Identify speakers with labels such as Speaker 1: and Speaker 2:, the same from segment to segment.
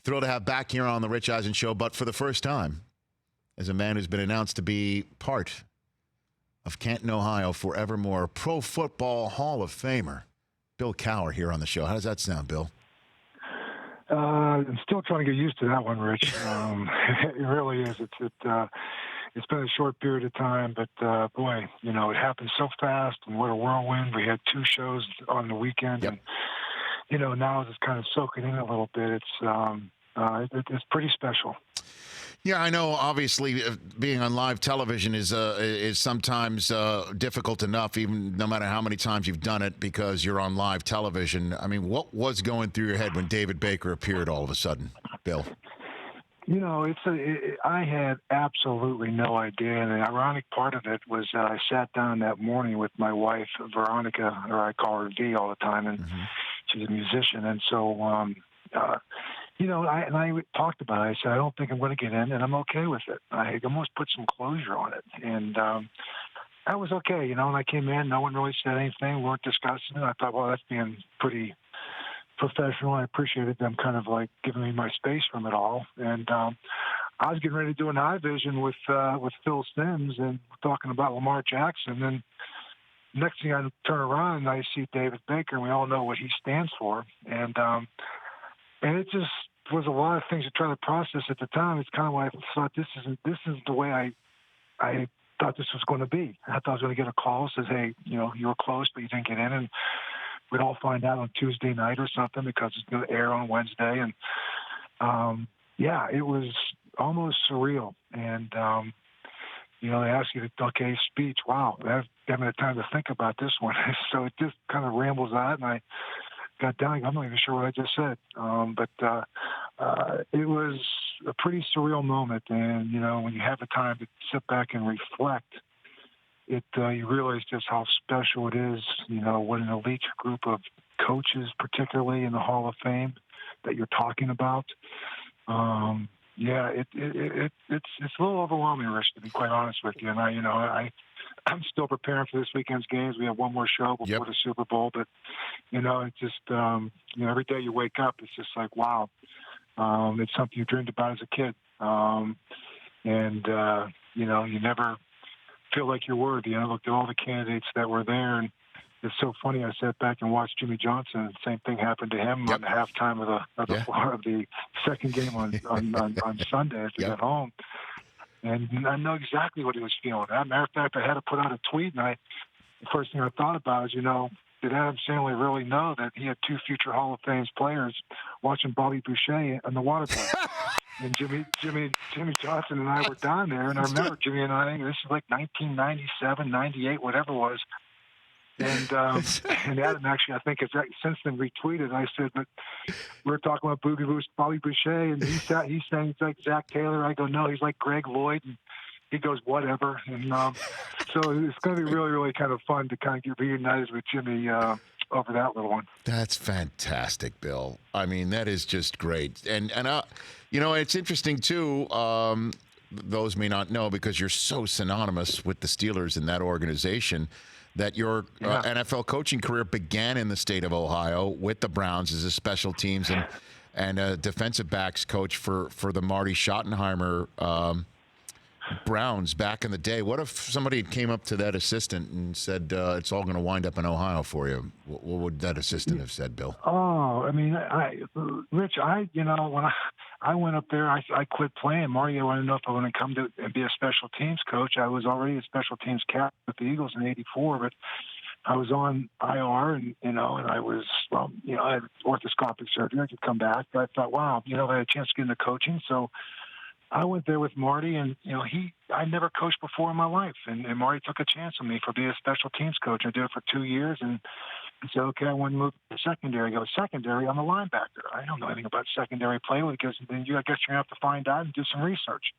Speaker 1: Thrilled to have back here on the Rich Eisen Show, but for the first time, as a man who's been announced to be part of Canton, Ohio forevermore, Pro Football Hall of Famer, Bill Cowher here on the show. How does that sound, Bill?
Speaker 2: I'm still trying to get used to that one, Rich. It really is. It's been a short period of time, but boy, you know, it happened so fast, and what a whirlwind. We had 2 shows on the weekend,
Speaker 1: Yep.
Speaker 2: and you know, now it's kind of soaking in a little bit. It's pretty special.
Speaker 1: Yeah, I know. Obviously, being on live television is sometimes difficult enough, even no matter how many times you've done it, because you're on live television. I mean, what was going through your head when David Baker appeared all of a sudden, Bill?
Speaker 2: You know, I had absolutely no idea. And the ironic part of it was I sat down that morning with my wife, Veronica, or I call her V all the time, and she's a musician. And so, you know, I talked about it. I said, I don't think I'm going to get in, and I'm okay with it. I almost put some closure on it. And I was okay, you know, when I came in, no one really said anything. We weren't discussing it. I thought, well, that's being pretty professional. I appreciated them kind of like giving me my space from it all. And I was getting ready to do an eye vision with Phil Simms and talking about Lamar Jackson. And next thing I turn around and I see David Baker, and we all know what he stands for. And it just was a lot of things to try to process at the time. It's kind of like I thought this isn't the way I thought this was going to be. I thought I was going to get a call that says, hey, you know, you were close, but you didn't get in, and we'd all find out on Tuesday night or something because it's going to air on Wednesday. And yeah, it was almost surreal. And you know, they ask you to speech. Wow, I haven't had time to think about this one. So it just kind of rambles out, and I got down. I'm not even sure what I just said, but it was a pretty surreal moment. And you know, when you have the time to sit back and reflect, you realize just how special it is. You know, what an elite group of coaches, particularly in the Hall of Fame, that you're talking about. Yeah, it's a little overwhelming, Rich, to be quite honest with you. And I'm still preparing for this weekend's games. We have one more show before the Super Bowl, but you know, it's just you know, every day you wake up, it's just like, wow, it's something you dreamed about as a kid, and you know, you never feel like you're worthy. I looked at all the candidates that were there, and it's so funny. I sat back and watched Jimmy Johnson, and the same thing happened to him on the halftime of the second game on Sunday as we got home. And I know exactly what he was feeling. As a matter of fact, I had to put out a tweet, and the first thing I thought about is, you know, did Adam Sandler really know that he had 2 future Hall of Fame players watching Bobby Boucher on the water play? And Jimmy Johnson and I were down there, and I remember Jimmy and I, this is like 1997, 98, whatever it was. And Adam actually, I think, has since then retweeted. I said, but we were talking about Bobby Boucher, and he's saying he's like Zach Taylor. I go, no, he's like Greg Lloyd. And he goes, whatever. And so it's going to be really, really kind of fun to kind of get reunited with Jimmy over that little one.
Speaker 1: That's fantastic, Bill. I mean, that is just great. And you know, it's interesting, too. Those may not know because you're so synonymous with the Steelers and that organization that your NFL coaching career began in the state of Ohio with the Browns as a special teams and a defensive backs coach for the Marty Schottenheimer Browns back in the day. What if somebody came up to that assistant and said, it's all going to wind up in Ohio for you? What would that assistant have said, Bill?
Speaker 2: Oh, I mean, Rich, you know, when I went up there, I quit playing. Marty, I wanted to know if I wanted to come to and be a special teams coach. I was already a special teams captain with the Eagles in '84, but I was on IR, and you know, and I was, well, you know, I had orthoscopic surgery. I could come back, but I thought, wow, you know, I had a chance to get into coaching, so I went there with Marty, and you know, I never coached before in my life, and Marty took a chance on me for being a special teams coach. I did it for 2 years, and he said, okay, I want to move to secondary. I go, secondary? I'm a linebacker. I don't know anything about secondary play. Because then I guess you're going to have to find out and do some research.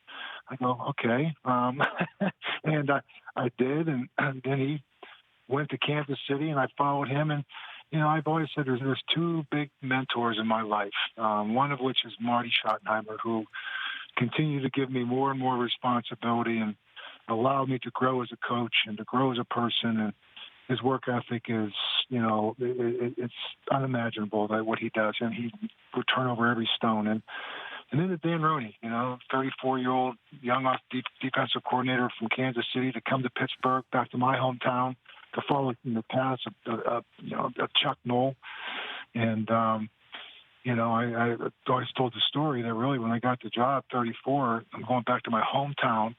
Speaker 2: I go, okay. And I did, and then he went to Kansas City, and I followed him. And, you know, I've always said there's 2 big mentors in my life, one of which is Marty Schottenheimer, who continued to give me more and more responsibility and allowed me to grow as a coach and to grow as a person. And his work ethic is, you know, it's unimaginable that what he does, and he would turn over every stone. And And then to Dan Rooney, 34-year-old young defensive coordinator from Kansas City to come to Pittsburgh, back to my hometown, to follow in the paths of Chuck Noll. And, I always told the story that really when I got the job, 34, I'm going back to my hometown.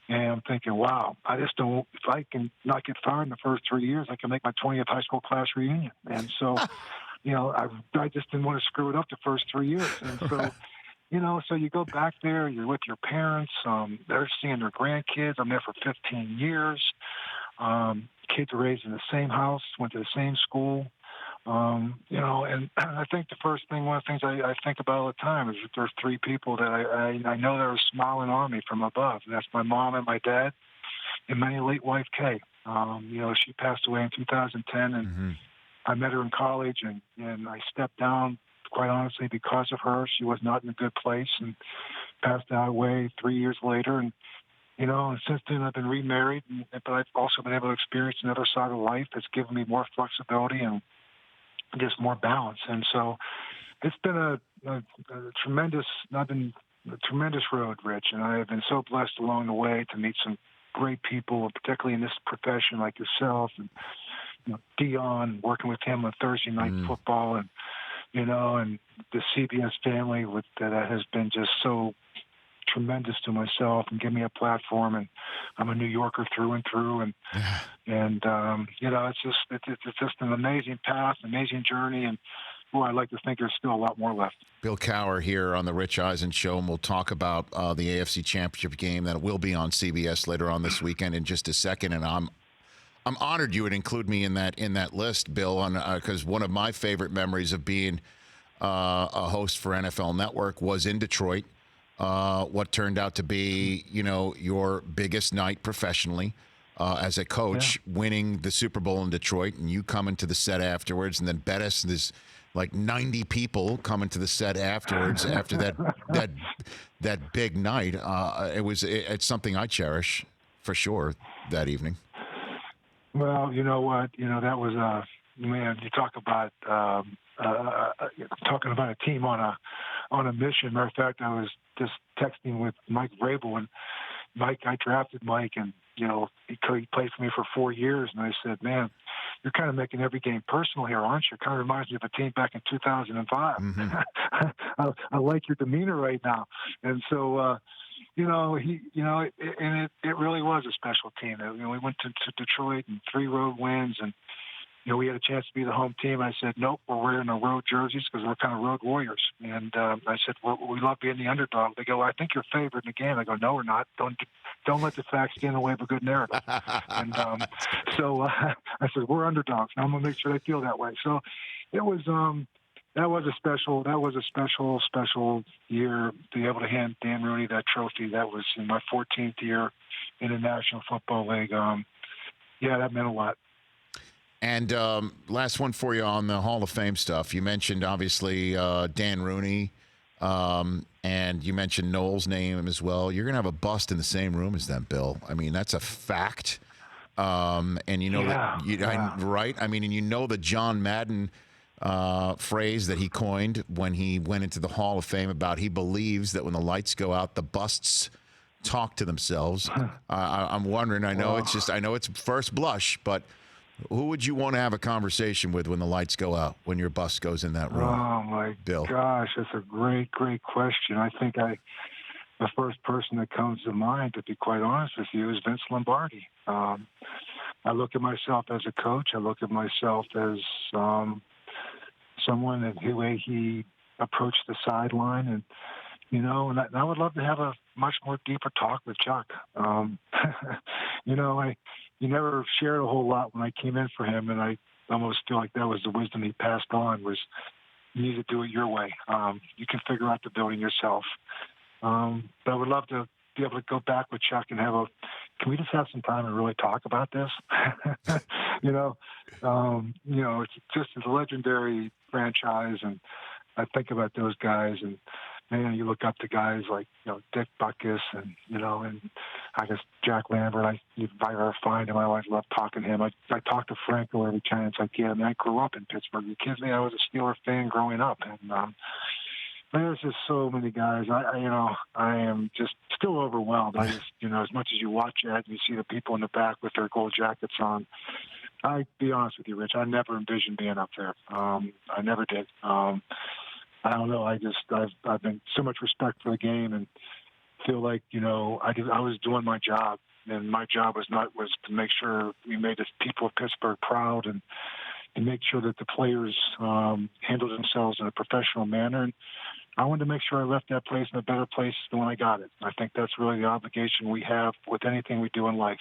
Speaker 2: And I'm thinking, wow, I just don't, if I can not get fired in the first 3 years, I can make my 20th high school class reunion. And so, I just didn't want to screw it up the first 3 years. And so, so you go back there, you're with your parents, they're seeing their grandkids. I'm there for 15 years. Kids are raised in the same house, went to the same school. And I think one of the things I think about all the time is that there's three people that I know that are smiling on me from above. And that's my mom and my dad and my late wife, Kay. She passed away in 2010, and I met her in college, and I stepped down, quite honestly, because of her. She was not in a good place and passed away 3 years later. And since then I've been remarried, but I've also been able to experience another side of life that's given me more flexibility and just more balance. And so it's been a tremendous road, Rich, and I have been so blessed along the way to meet some great people, particularly in this profession like yourself, and Dion, working with him on Thursday night football, and and the CBS family that has been just so tremendous to myself and give me a platform. And I'm a New Yorker through and through, and it's just an amazing path, amazing journey, and I'd like to think there's still a lot more left.
Speaker 1: Bill Cowher here on the Rich Eisen Show, and we'll talk about the AFC Championship game that will be on CBS later on this weekend in just a second. And I'm honored you would include me in that list, Bill, because one of my favorite memories of being a host for NFL Network was in Detroit. What turned out to be, your biggest night professionally as a coach, winning the Super Bowl in Detroit, and you coming to the set afterwards, and then Bettis, there's like 90 people coming to the set afterwards after that big night. It's something I cherish for sure that evening.
Speaker 2: Well, you know what? That was man. You talk about talking about a team on a mission. Matter of fact, I was just texting with Mike Vrabel, and I drafted Mike, and he played for me for 4 years, and I said, man, you're kind of making every game personal here, aren't you? It kind of reminds me of a team back in 2005. I like your demeanor right now, and so. It really was a special team. We went to Detroit and 3 road wins, and we had a chance to be the home team. I said, nope, we're wearing our road jerseys because we're kind of road warriors. And I said, we love being the underdog. They go, I think you're favored in the game. I go, no, we're not. Don't let the facts get in the way of a good narrative. And so I said, we're underdogs, and I'm gonna make sure they feel that way. So it was. That was a special year to be able to hand Dan Rooney that trophy. That was in my 14th year in the National Football League. That meant a lot.
Speaker 1: And last one for you on the Hall of Fame stuff. You mentioned, obviously, Dan Rooney, and you mentioned Noel's name as well. You're going to have a bust in the same room as them, Bill. I mean, that's a fact. And right? I mean, and the John Madden phrase that he coined when he went into the Hall of Fame about he believes that when the lights go out, the busts talk to themselves. I'm wondering, I know it's first blush, but who would you want to have a conversation with when the lights go out, when your bust goes in that room?
Speaker 2: Oh, my
Speaker 1: Bill.
Speaker 2: Gosh, that's a great, great question. I think the first person that comes to mind, to be quite honest with you, is Vince Lombardi. I look at myself as a coach. I look at myself as someone and the way he approached the sideline, and and I would love to have a much more deeper talk with Chuck. He never shared a whole lot when I came in for him, and I almost feel like that was the wisdom he passed on, was you need to do it your way. You can figure out the building yourself. But I would love to be able to go back with Chuck and can we just have some time and really talk about this? It's just a legendary franchise, and I think about those guys, and man, you look up to guys like Dick Butkus and and I guess Jack Lambert. If I ever find him, I always love talking to him. I talk to Franco every chance I get. I grew up in Pittsburgh. You kidding me? I was a Steeler fan growing up, and There's just so many guys. I am just still overwhelmed. I just, as much as you watch it, you see the people in the back with their gold jackets on. I be honest with you, Rich, I never envisioned being up there. I never did. I don't know. I've been so much respect for the game and feel like, I was doing my job, and my job was to make sure we made the people of Pittsburgh proud and make sure that the players handled themselves in a professional manner. And I wanted to make sure I left that place in a better place than when I got it. I think that's really the obligation we have with anything we do in life,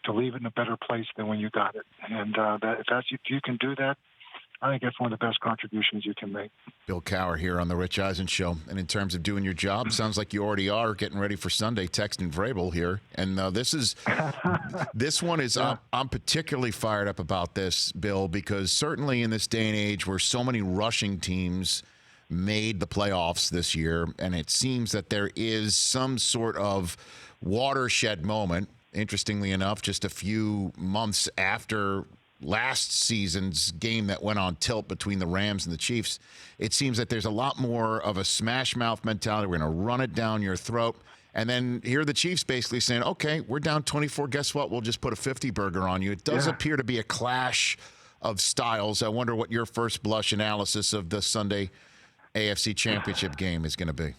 Speaker 2: to leave it in a better place than when you got it. And if you can do that, I think that's one of the best contributions you can make.
Speaker 1: Bill Cowher here on the Rich Eisen Show. And in terms of doing your job, sounds like you already are getting ready for Sunday, texting Vrabel here. And this one is,
Speaker 2: Yeah.
Speaker 1: I'm particularly fired up about this, Bill, because certainly in this day and age where so many rushing teams made the playoffs this year, and it seems that there is some sort of watershed moment, interestingly enough, just a few months after last season's game that went on tilt between the Rams and the Chiefs, it seems that there's a lot more of a smash mouth mentality. We're going to run it down your throat. And then here are the Chiefs basically saying, okay, we're down 24. Guess what? We'll just put a 50 burger on you. It does appear to be a clash of styles. I wonder what your first blush analysis of the Sunday AFC Championship game is going to be.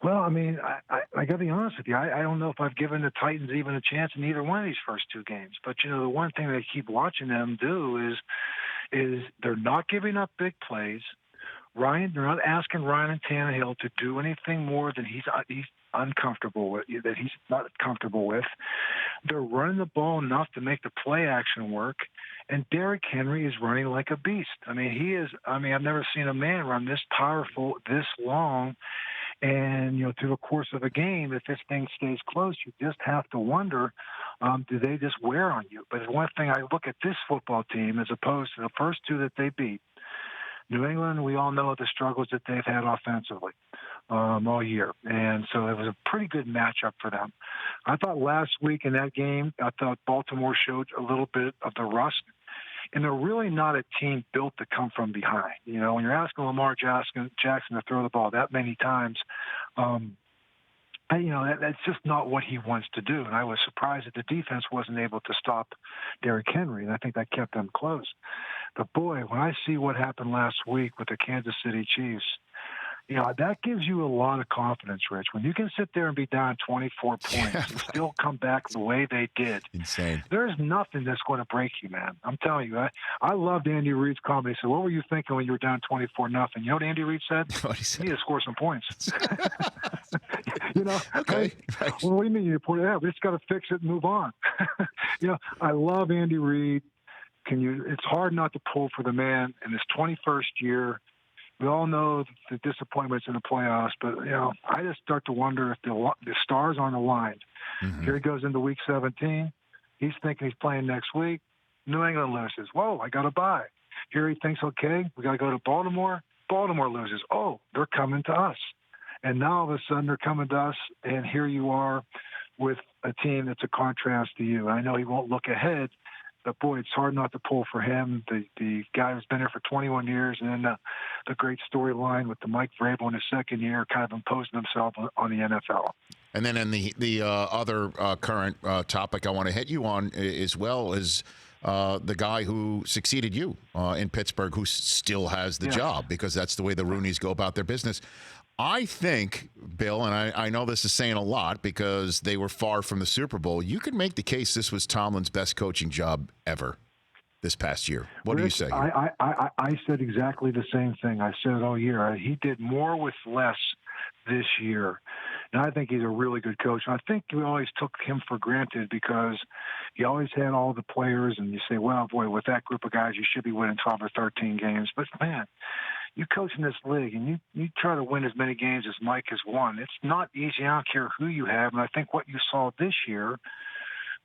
Speaker 2: Well, I mean, I got to be honest with you. I don't know if I've given the Titans even a chance in either one of these first two games. But, the one thing that I keep watching them do is they're not giving up big plays. They're not asking Ryan and Tannehill to do anything more than he's uncomfortable with, that he's not comfortable with. They're running the ball enough to make the play action work. And Derrick Henry is running like a beast. I mean, I've never seen a man run this powerful, this long. And, through the course of a game, if this thing stays close, you just have to wonder, do they just wear on you? But one thing I look at this football team as opposed to the first two that they beat, New England, we all know the struggles that they've had offensively all year. And so it was a pretty good matchup for them. I thought last week in that game, Baltimore showed a little bit of the rust. And they're really not a team built to come from behind. When you're asking Lamar Jackson to throw the ball that many times, that's just not what he wants to do. And I was surprised that the defense wasn't able to stop Derrick Henry, and I think that kept them close. But, boy, when I see what happened last week with the Kansas City Chiefs, that gives you a lot of confidence, Rich. When you can sit there and be down 24 points and still come back the way they did.
Speaker 1: Insane.
Speaker 2: There's nothing that's going to break you, man. I'm telling you. I loved Andy Reid's comment. He said, what were you thinking when you were down 24-0? You know what Andy Reid said?
Speaker 1: What he said?
Speaker 2: You need to score some points.
Speaker 1: Okay. Right.
Speaker 2: Well, what do you mean you put it out? We just got to fix it and move on. I love Andy Reid. It's hard not to pull for the man in his 21st year. We all know the disappointments in the playoffs, but, I just start to wonder if the stars aren't aligned. Mm-hmm. Here he goes into Week 17. He's thinking he's playing next week. New England loses. Whoa, I got to buy. Here he thinks, okay, we got to go to Baltimore. Baltimore loses. Oh, they're coming to us. And now all of a sudden they're coming to us, and here you are with a team that's a contrast to you. I know he won't look ahead, but, boy, it's hard not to pull for him. The guy who's been here for 21 years, and then the great storyline with the Mike Vrabel in his second year kind of imposing himself on the NFL.
Speaker 1: And then in the other current topic I want to hit you on as well is the guy who succeeded you in Pittsburgh, who still has the job, because that's the way the Rooneys go about their business. I think, Bill, and I know this is saying a lot because they were far from the Super Bowl, you could make the case this was Tomlin's best coaching job ever this past year. What do you say?
Speaker 2: I said exactly the same thing. I said it all year. He did more with less this year. And I think he's a really good coach. And I think we always took him for granted because he always had all the players, and you say, well, boy, with that group of guys, you should be winning 12 or 13 games. But, man, you coach in this league, and you try to win as many games as Mike has won. It's not easy. I don't care who you have. And I think what you saw this year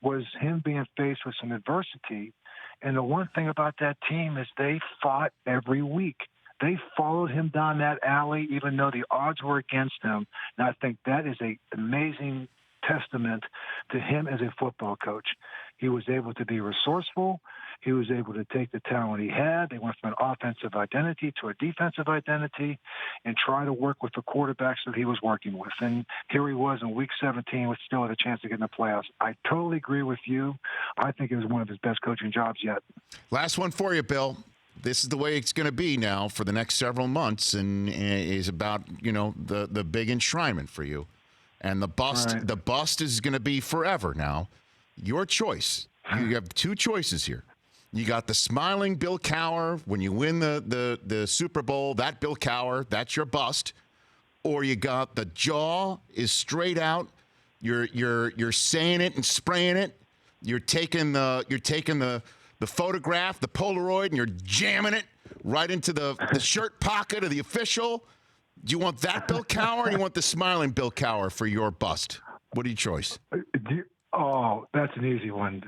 Speaker 2: was him being faced with some adversity. And the one thing about that team is they fought every week. They followed him down that alley, even though the odds were against him. And I think that is an amazing testament to him as a football coach. He was able to be resourceful. He was able to take the talent he had. They went from an offensive identity to a defensive identity and try to work with the quarterbacks that he was working with. And here he was in week 17 with still had a chance to get in the playoffs. I totally agree with you. I think it was one of his best coaching jobs yet.
Speaker 1: Last one for you, Bill. This is the way it's going to be now for the next several months, and is about, the big enshrinement for you. And the bust,
Speaker 2: Right.
Speaker 1: The bust is going to be forever now. Your choice. You have two choices here. You got the smiling Bill Cowher when you win the Super Bowl. That Bill Cowher, that's your bust. Or you got the jaw is straight out. You're saying it and spraying it. You're taking the photograph, the Polaroid, and you're jamming it right into the shirt pocket of the official. Do you want that Bill Cowher, or do you want the smiling Bill Cowher for your bust? What are your choice?
Speaker 2: Oh, that's an easy one.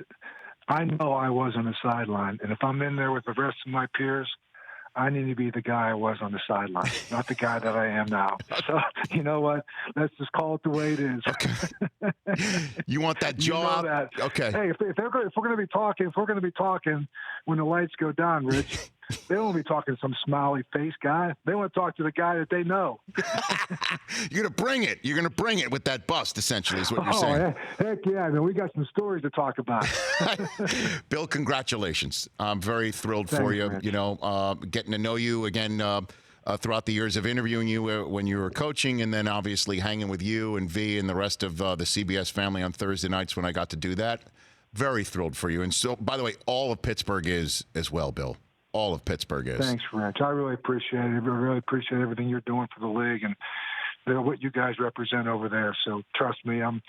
Speaker 2: I know I was on the sideline, and if I'm in there with the rest of my peers, I need to be the guy I was on the sideline, not the guy that I am now. So, you know what? Let's just call it the way it is.
Speaker 1: Okay. You want that jaw?
Speaker 2: You know that.
Speaker 1: Okay.
Speaker 2: Hey, if we're going to be talking when the lights go down, Rich, they don't want to be talking to some smiley face guy. They want to talk to the guy that they know.
Speaker 1: You're going to bring it. You're going to bring it with that bust, essentially, is what you're saying.
Speaker 2: Heck yeah. I mean, we got some stories to talk about.
Speaker 1: Bill, congratulations. I'm very thrilled for you.
Speaker 2: Rich.
Speaker 1: Getting to know you again throughout the years of interviewing you when you were coaching, and then obviously hanging with you and V and the rest of the CBS family on Thursday nights when I got to do that. Very thrilled for you. And so, by the way, all of Pittsburgh is as well, Bill. All of Pittsburgh is.
Speaker 2: Thanks, Rich. I really appreciate it. I really appreciate everything you're doing for the league and what you guys represent over there. So trust me, I'm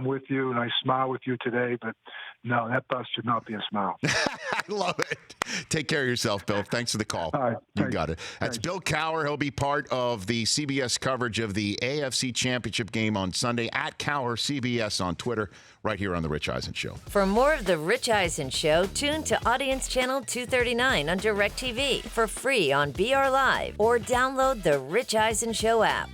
Speaker 2: with you, and I smile with you today. But no, that bust should not be a smile.
Speaker 1: I love it. Take care of yourself, Bill. Thanks for the call.
Speaker 2: All right,
Speaker 1: You got it. That's
Speaker 2: Thanks.
Speaker 1: Bill Cowher. He'll be part of the CBS coverage of the AFC Championship game on Sunday at Cowher CBS on Twitter, right here on The Rich Eisen Show.
Speaker 3: For more of The Rich Eisen Show, tune to Audience Channel 239 on DirecTV for free on BR Live or download the Rich Eisen Show app.